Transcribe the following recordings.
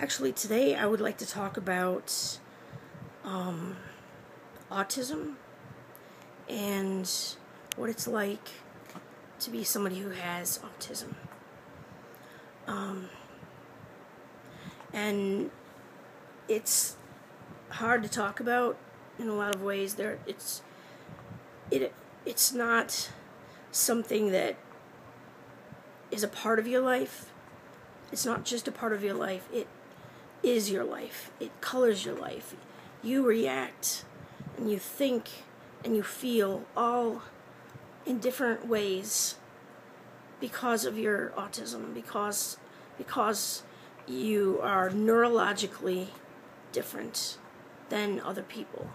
Actually, today I would like to talk about autism and what it's like to be somebody who has autism. And it's hard to talk about in a lot of ways. It's not something that is a part of your life. It's not just a part of your life. It is your life. It colors your life. You react and you think and you feel all in different ways because of your autism, because you are neurologically different than other people.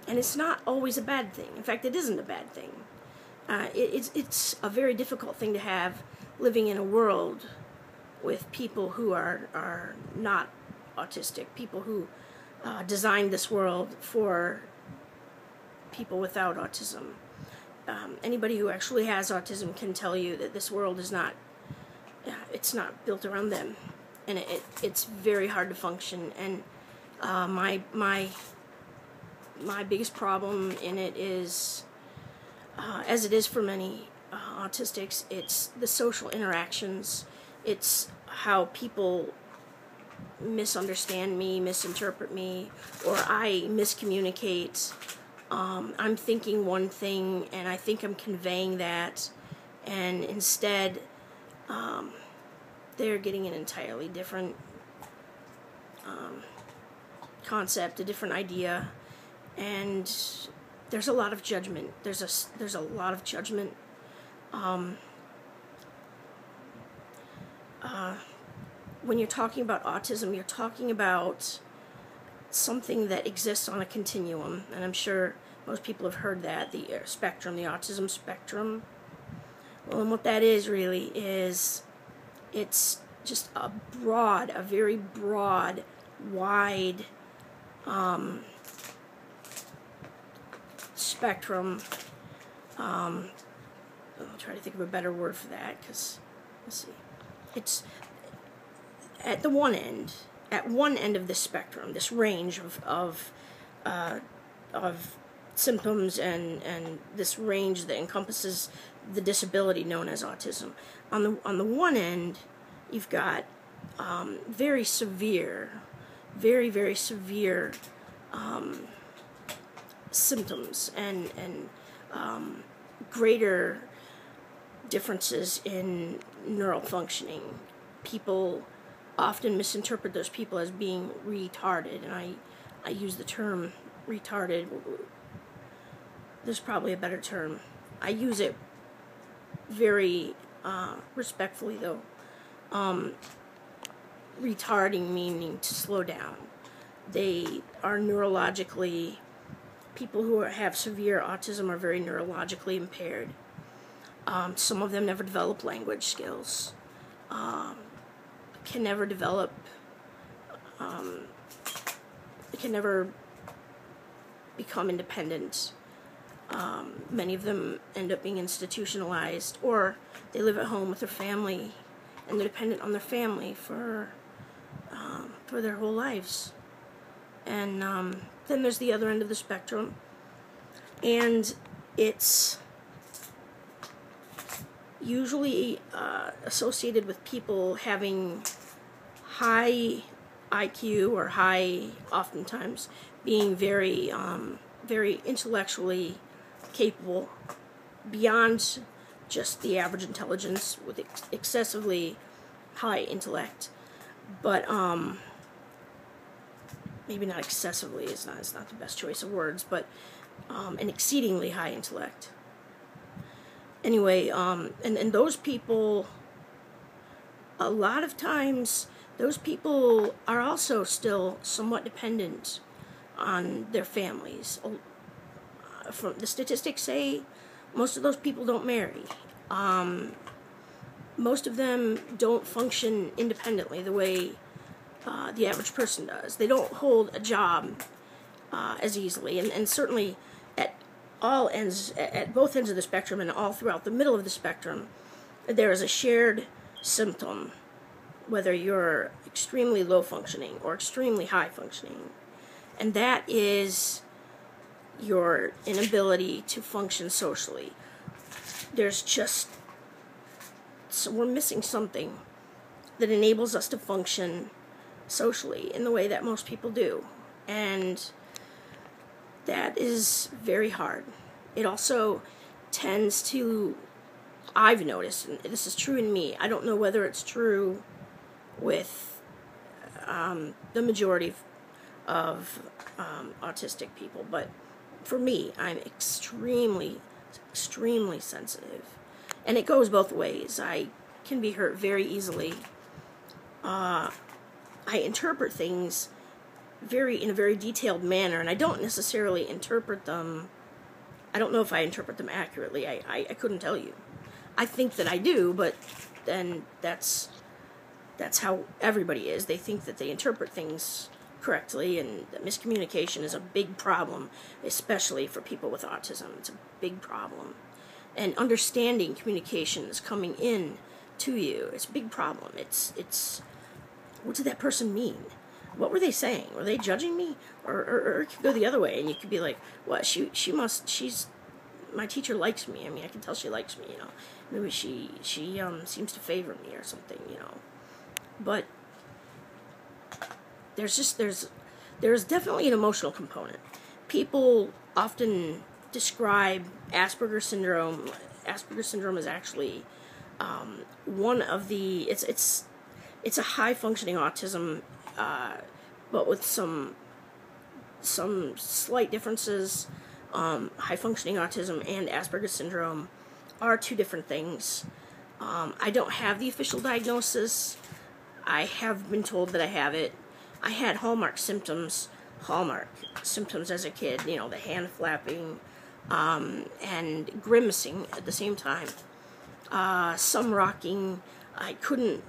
And it's not always a bad thing. In fact, it isn't a bad thing. It's a very difficult thing to have living in a world with people who are not autistic, people who designed this world for people without autism. Anybody who actually has autism can tell you that this world is not, it's not built around them, and it's very hard to function. And my biggest problem in it is, as it is for many autistics, it's the social interactions. It's how people misunderstand me, misinterpret me, or I miscommunicate. I'm thinking one thing and I think I'm conveying that, and instead they're getting an entirely different concept, a different idea, and there's a lot of judgment. There's a lot of judgment. When you're talking about autism, you're talking about something that exists on a continuum, and I'm sure most people have heard that, the spectrum, the autism spectrum. Well, and what that is really is, it's just a very broad, wide spectrum. I'll try to think of a better word for that, because, let's see, it's at one end of the spectrum, this range of symptoms and this range that encompasses the disability known as autism. On the one end, you've got very severe symptoms and greater differences in neural functioning. People often misinterpret those people as being retarded, and I use the term retarded. There's probably a better term. I use it very respectfully, though. Retarding meaning to slow down. They are neurologically, people who have severe autism are very neurologically impaired. Some of them never develop language skills. Can never develop, can never become independent. Many of them end up being institutionalized, or they live at home with their family, and they're dependent on their family for their whole lives. And then there's the other end of the spectrum, and it's usually associated with people having high IQ, or oftentimes being very intellectually capable, beyond just the average intelligence, with excessively high intellect. But maybe not excessively, it's not the best choice of words, but an exceedingly high intellect. Anyway, and those people, a lot of times, those people are also still somewhat dependent on their families. From the statistics say, most of those people don't marry. Most of them don't function independently the way the average person does. They don't hold a job as easily, and certainly at all ends, at both ends of the spectrum and all throughout the middle of the spectrum, there is a shared symptom whether you're extremely low functioning or extremely high functioning. And that is your inability to function socially. So we're missing something that enables us to function socially in the way that most people do. And that is very hard. It also tends to, I've noticed, and this is true in me, I don't know whether it's true with the majority of autistic people, but for me, I'm extremely, extremely sensitive. And it goes both ways. I can be hurt very easily. I interpret things in a very detailed manner, and I don't necessarily interpret them. I don't know if I interpret them accurately. I couldn't tell you. I think that I do, but then that's how everybody is. They think that they interpret things correctly, and that miscommunication is a big problem, especially for people with autism. It's a big problem. And understanding communications coming in to you, it's a big problem. It's what did that person mean? What were they saying? Were they judging me? Or it could go the other way, and you could be like, what, my teacher likes me. I mean, I can tell she likes me, Maybe she seems to favor me or something, But there's definitely an emotional component. People often describe Asperger's syndrome. Asperger's syndrome is actually one of the, it's a high functioning autism, but with some slight differences. High functioning autism and Asperger's syndrome are two different things. I don't have the official diagnosis. I have been told that I have it. I had hallmark symptoms as a kid, the hand flapping, and grimacing at the same time. Some rocking. I couldn't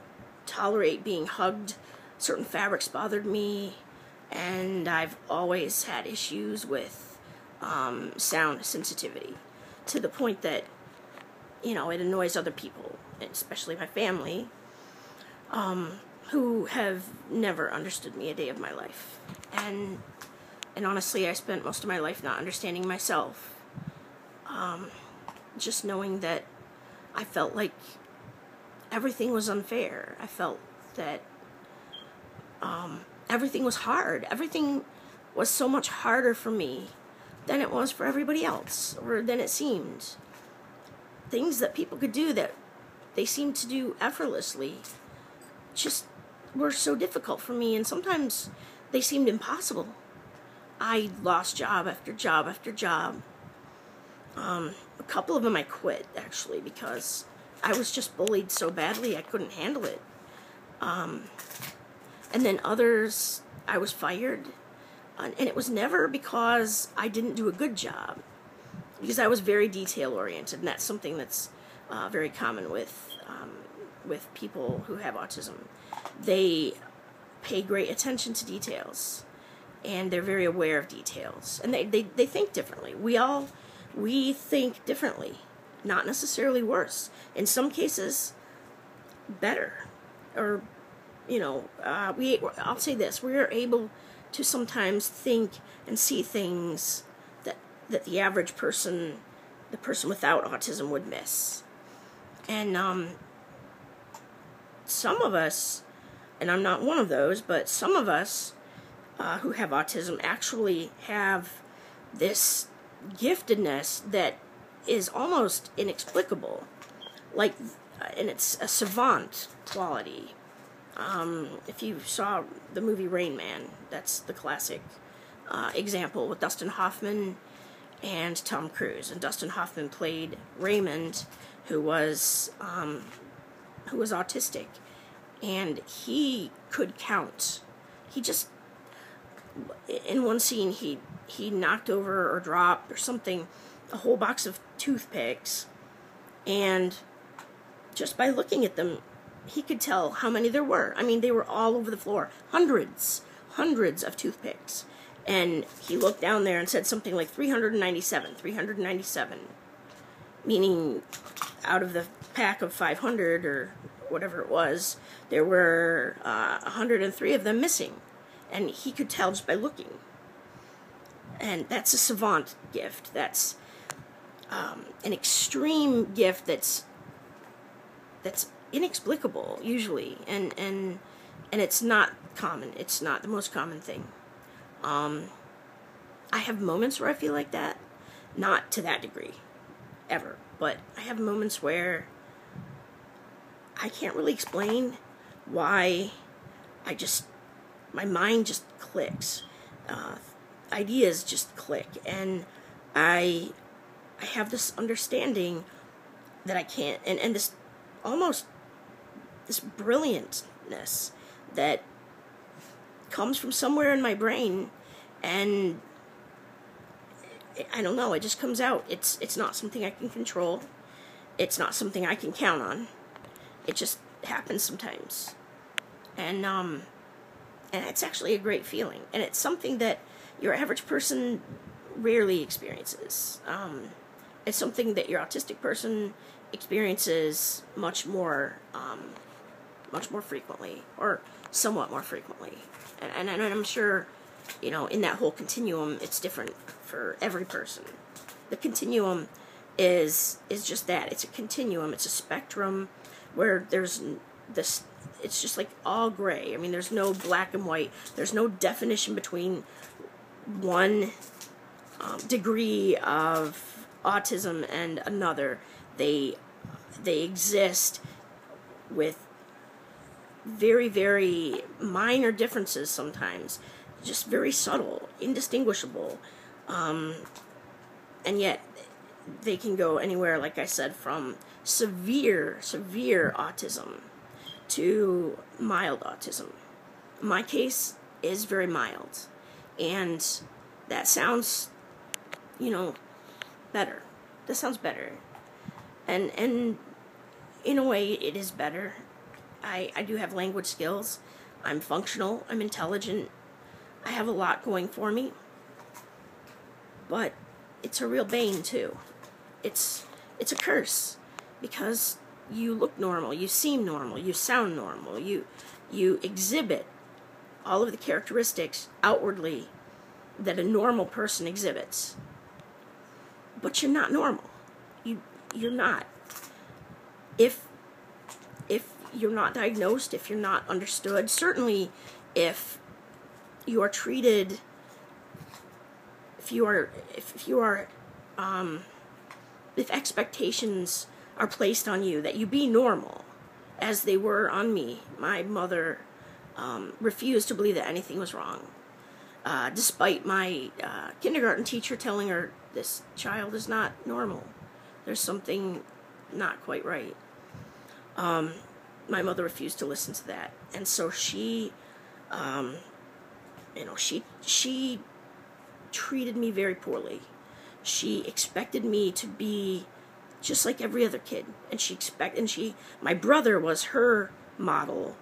tolerate being hugged. Certain fabrics bothered me, and I've always had issues with sound sensitivity, to the point that, it annoys other people, especially my family, who have never understood me a day of my life. And honestly, I spent most of my life not understanding myself. Just knowing that I felt like everything was unfair. I felt that everything was hard. Everything was so much harder for me than it was for everybody else, or than it seemed. Things that people could do that they seemed to do effortlessly just were so difficult for me, and sometimes they seemed impossible. I lost job after job after job. A couple of them I quit, actually, because I was just bullied so badly I couldn't handle it. And then others, I was fired. And it was never because I didn't do a good job, because I was very detail-oriented, and that's something that's very common with people who have autism. They pay great attention to details, and they're very aware of details, and they think differently. We think differently, not necessarily worse. In some cases, better. Or, I'll say this, we are able to sometimes think and see things that the average person, the person without autism, would miss. And some of us, and I'm not one of those, but some of us who have autism actually have this giftedness that is almost inexplicable, and it's a savant quality. If you saw the movie Rain Man, that's the classic example with Dustin Hoffman and Tom Cruise. And Dustin Hoffman played Raymond, who was autistic, and he could count. He just, in one scene, he knocked over or dropped or something a whole box of toothpicks, and just by looking at them, he could tell how many there were. I mean, they were all over the floor. Hundreds of toothpicks. And he looked down there and said something like 397, meaning out of the pack of 500 or whatever it was, there were 103 of them missing. And he could tell just by looking. And that's a savant gift. That's an extreme gift that's inexplicable, usually. And it's not common. It's not the most common thing. I have moments where I feel like that. Not to that degree, ever. But I have moments where I can't really explain why my mind just clicks. Ideas just click. And I have this understanding that I can't, and this almost, this brilliantness that comes from somewhere in my brain, and I don't know, it just comes out. It's not something I can control. It's not something I can count on. It just happens sometimes. And it's actually a great feeling. And it's something that your average person rarely experiences. It's something that your autistic person experiences much more frequently, or somewhat more frequently. And I'm sure, in that whole continuum, it's different for every person. The continuum is just that. It's a continuum. It's a spectrum where there's this. It's just like all gray. I mean, there's no black and white. There's no definition between one degree of autism and another. They exist with very, very minor differences sometimes, just very subtle, indistinguishable, and yet they can go anywhere, like I said, from severe autism to mild autism. My case is very mild, and that sounds, better. That sounds better. And in a way, it is better. I do have language skills. I'm functional. I'm intelligent. I have a lot going for me. But it's a real bane, too. It's a curse, because you look normal, you seem normal, you sound normal, you exhibit all of the characteristics outwardly that a normal person exhibits. But you're not normal. You're not. If you're not diagnosed, if you're not understood, certainly if you are treated, if expectations are placed on you that you be normal, as they were on me. My mother refused to believe that anything was wrong, despite my kindergarten teacher telling her, this child is not normal. There's something not quite right. My mother refused to listen to that, and so she treated me very poorly. She expected me to be just like every other kid, and my brother was her model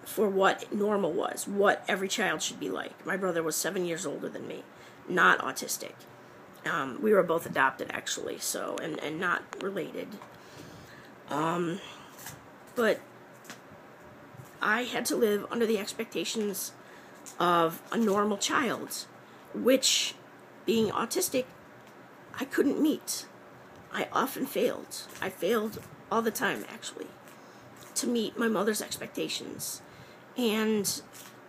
for what normal was, what every child should be like. My brother was 7 years older than me, not autistic. We were both adopted, actually, so and not related. But I had to live under the expectations of a normal child, which, being autistic, I couldn't meet. I often failed. I failed all the time, actually, to meet my mother's expectations. And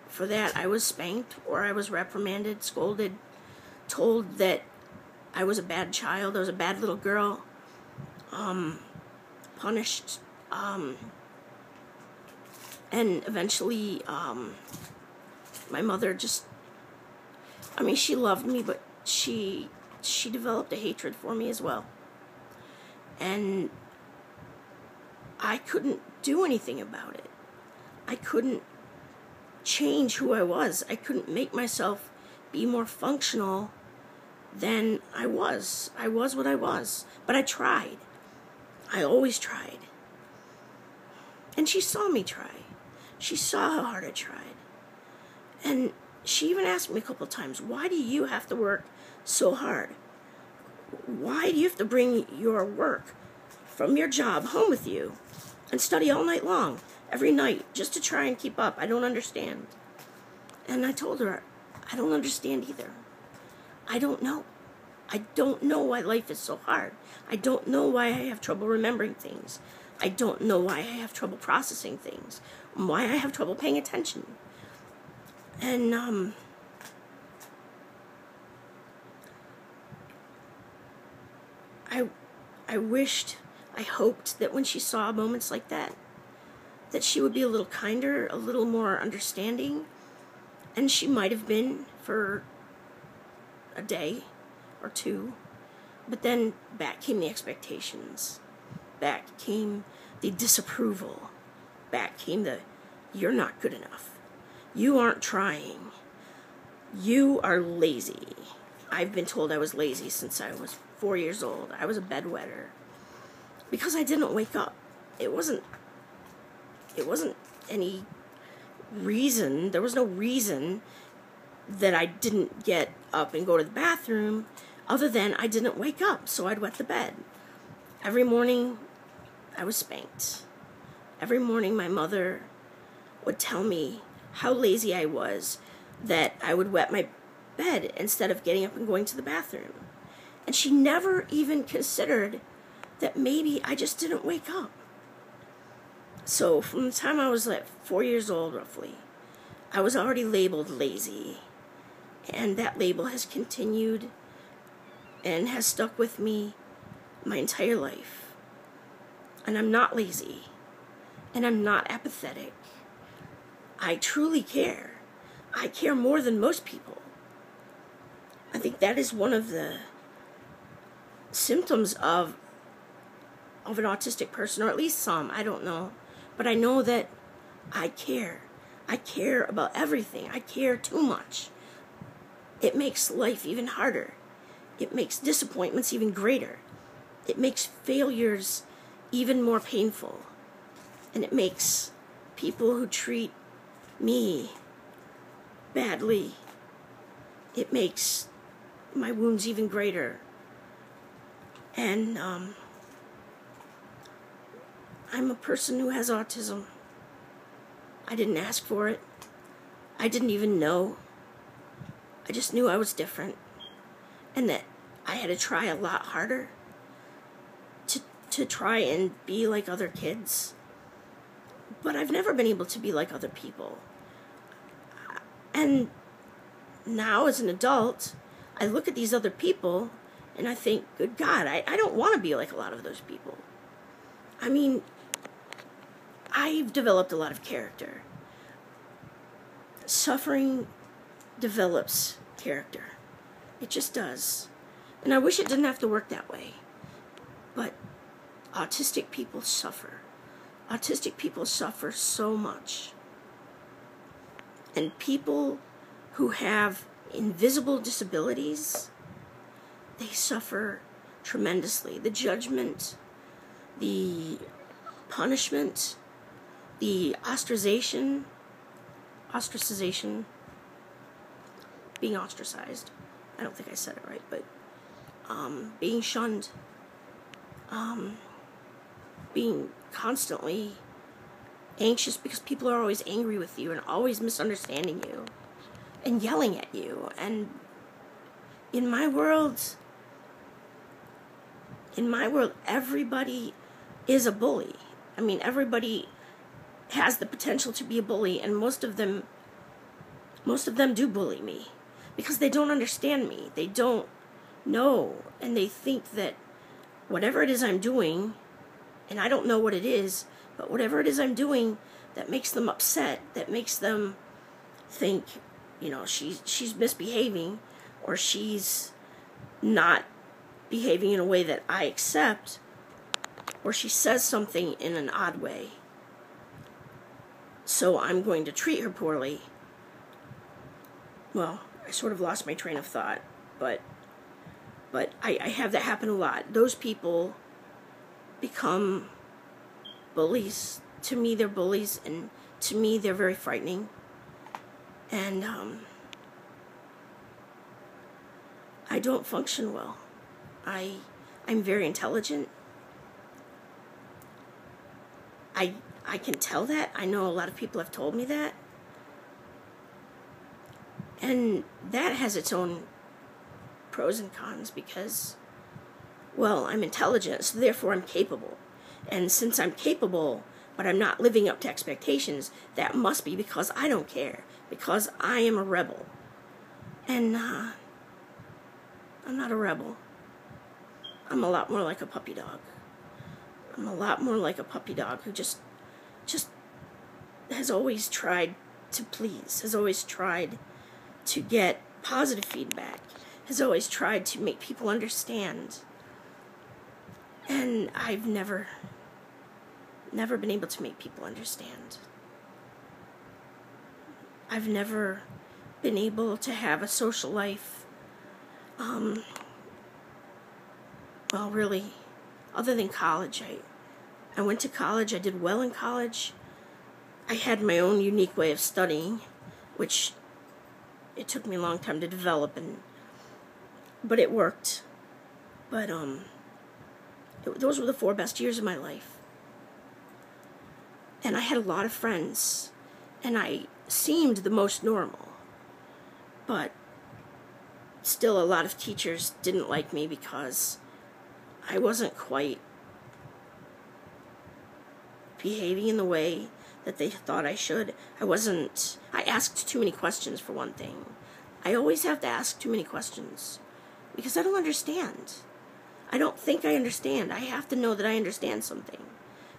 for that, I was spanked, or I was reprimanded, scolded, told that I was a bad child, I was a bad little girl, punished, and eventually, my mother just, she loved me, but she developed a hatred for me as well. And I couldn't do anything about it. I couldn't change who I was. I couldn't make myself be more functional than I was. I was what I was. But I tried. I always tried. And she saw me try. She saw how hard I tried. And she even asked me a couple of times, why do you have to work so hard? Why do you have to bring your work from your job home with you? and study all night long, every night, just to try and keep up. I don't understand. And I told her, I don't understand either. I don't know. I don't know why life is so hard. I don't know why I have trouble remembering things. I don't know why I have trouble processing things. Why I have trouble paying attention. And I hoped that when she saw moments like that she would be a little kinder, a little more understanding. And she might have been for a day or two. But then back came the expectations. Back came the disapproval. Back came the, you're not good enough. You aren't trying. You are lazy. I've been told I was lazy since I was 4 years old. I was a bedwetter. Because I didn't wake up. It wasn't any reason. There was no reason that I didn't get up and go to the bathroom other than I didn't wake up, so I'd wet the bed. Every morning, I was spanked. Every morning, my mother would tell me how lazy I was, that I would wet my bed instead of getting up and going to the bathroom. And she never even considered that maybe I just didn't wake up. So from the time I was like 4 years old, roughly, I was already labeled lazy. And that label has continued and has stuck with me my entire life. And I'm not lazy. And I'm not apathetic. I truly care. I care more than most people. I think that is one of the symptoms of an autistic person, or at least some, I don't know. But I know that I care. I care about everything. I care too much. It makes life even harder. It makes disappointments even greater. It makes failures even more painful. And it makes people who treat me badly, it makes my wounds even greater. And I'm a person who has autism. I didn't ask for it. I didn't even know. I just knew I was different. And that I had to try a lot harder to try and be like other kids. But I've never been able to be like other people. And now as an adult, I look at these other people and I think, good God, I don't want to be like a lot of those people. I mean, I've developed a lot of character. Suffering develops character. It just does. And I wish it didn't have to work that way. But autistic people suffer. Autistic people suffer so much. And people who have invisible disabilities, they suffer tremendously. The judgment, the punishment, the ostracization, being ostracized. I don't think I said it right, but being shunned, being constantly anxious because people are always angry with you and always misunderstanding you and yelling at you. And in my world, everybody is a bully. I mean, everybody has the potential to be a bully, and most of them do bully me because they don't understand me. They don't know, and they think that whatever it is I'm doing, and I don't know what it is, but whatever it is I'm doing that makes them upset, that makes them think, you know, she's misbehaving, or she's not behaving in a way that I accept, or she says something in an odd way, so I'm going to treat her poorly. Well, I sort of lost my train of thought, but I have that happen a lot. Those people become bullies. To me, they're bullies, and to me, they're very frightening. And I don't function well. I'm very intelligent. I can tell that. I know a lot of people have told me that. And that has its own pros and cons because, well, I'm intelligent, so therefore I'm capable. And since I'm capable, but I'm not living up to expectations, that must be because I don't care, because I am a rebel. And I'm not a rebel. I'm a lot more like a puppy dog. I'm a lot more like a puppy dog who just has always tried to please, has always tried to get positive feedback, has always tried to make people understand. And I've never been able to make people understand. I've never been able to have a social life, well, really, other than college. I went to college, I did well in college. I had my own unique way of studying, which it took me a long time to develop, but it worked. But those were the 4 best years of my life. And I had a lot of friends, and I seemed the most normal. But still, a lot of teachers didn't like me because I wasn't quite behaving in the way that they thought I should. I asked too many questions, for one thing. I always have to ask too many questions because I don't understand. I don't think I understand. I have to know that I understand something.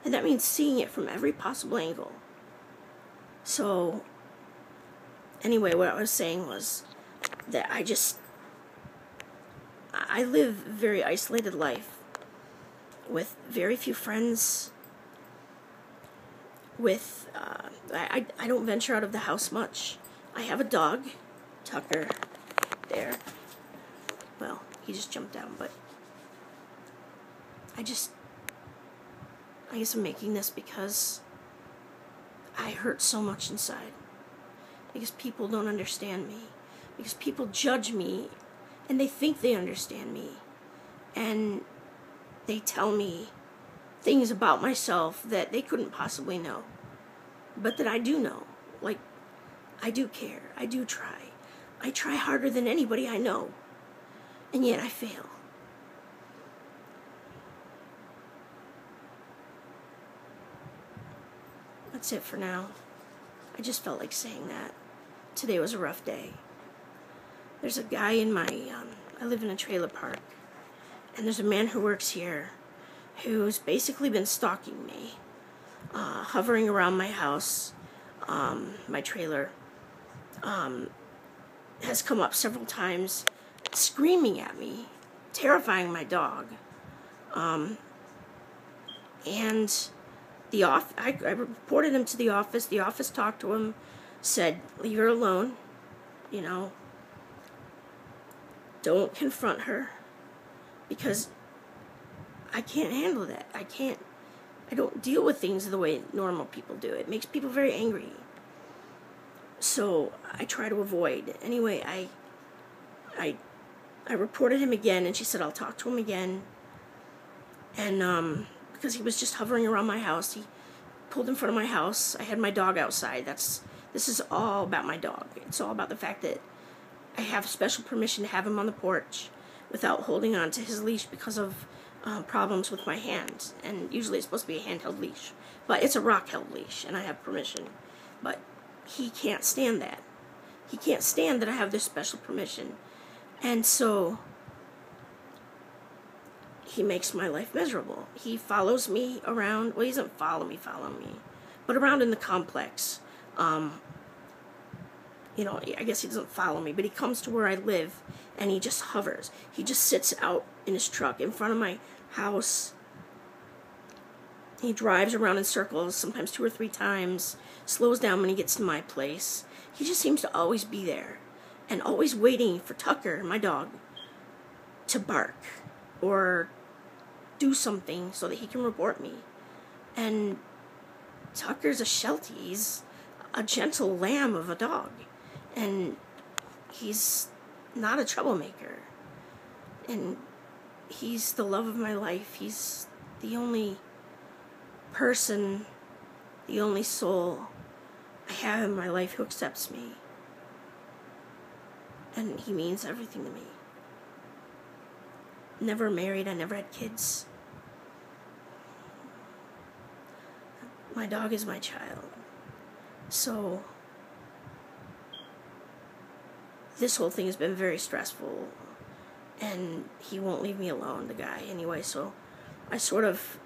And that means seeing it from every possible angle. So, anyway, what I was saying was that I live a very isolated life with very few friends. I don't venture out of the house much. I have a dog, Tucker, there. Well, he just jumped down, but I guess I'm making this because I hurt so much inside. Because people don't understand me. Because people judge me, and they think they understand me. And they tell me things about myself that they couldn't possibly know, but that I do know. Like, I do care. I do try. I try harder than anybody I know, and yet I fail. That's it for now. I just felt like saying that. Today was a rough day. There's a guy in I live in a trailer park, and there's a man who works here who's basically been stalking me, hovering around my house. My trailer has come up several times, screaming at me, terrifying my dog. And I reported him to the office. The office talked to him, said, leave her alone, don't confront her, because I can't handle that. I don't deal with things the way normal people do. It makes people very angry. So I try to avoid. Anyway, I reported him again, and she said, I'll talk to him again. And because he was just hovering around my house, he pulled in front of my house. I had my dog outside. This is all about my dog. It's all about the fact that I have special permission to have him on the porch without holding on to his leash because of problems with my hand. And usually it's supposed to be a handheld leash, but it's a rock-held leash, and I have permission. But he can't stand that. He can't stand that I have this special permission. And so he makes my life miserable. He follows me around. Well, he doesn't follow me, but around in the complex. I guess he doesn't follow me, but he comes to where I live, and he just hovers. He just sits out in his truck in front of my house. He drives around in circles, sometimes 2 or 3 times, slows down when he gets to my place. He just seems to always be there, and always waiting for Tucker, my dog, to bark or do something so that he can report me. And Tucker's a Sheltie. He's a gentle lamb of a dog, and he's not a troublemaker, and he's the love of my life. He's the only person the only soul I have in my life who accepts me. And he means everything to me. Never married, I never had kids. My dog is my child. So this whole thing has been very stressful, and he won't leave me alone, the guy, anyway. So I sort of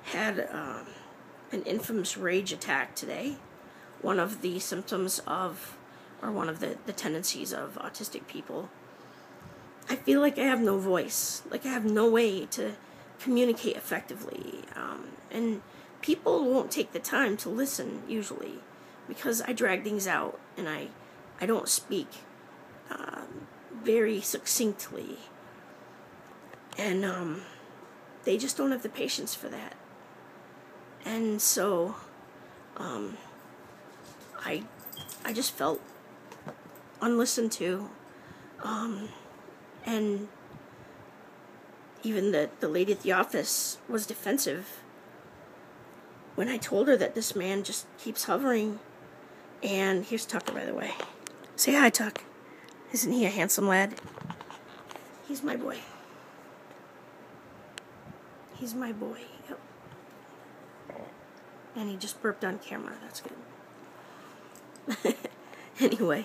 had an infamous rage attack today. One of the symptoms of, or one of the tendencies of autistic people. I feel like I have no voice, like I have no way to communicate effectively, and people won't take the time to listen usually, because I drag things out and I don't speak very succinctly, and they just don't have the patience for that. And so I just felt unlistened to, and even the lady at the office was defensive when I told her that this man just keeps hovering. And here's Tucker, by the way. Say hi, Tuck. Isn't he a handsome lad? He's my boy. He's my boy. Yep. And he just burped on camera. That's good. Anyway.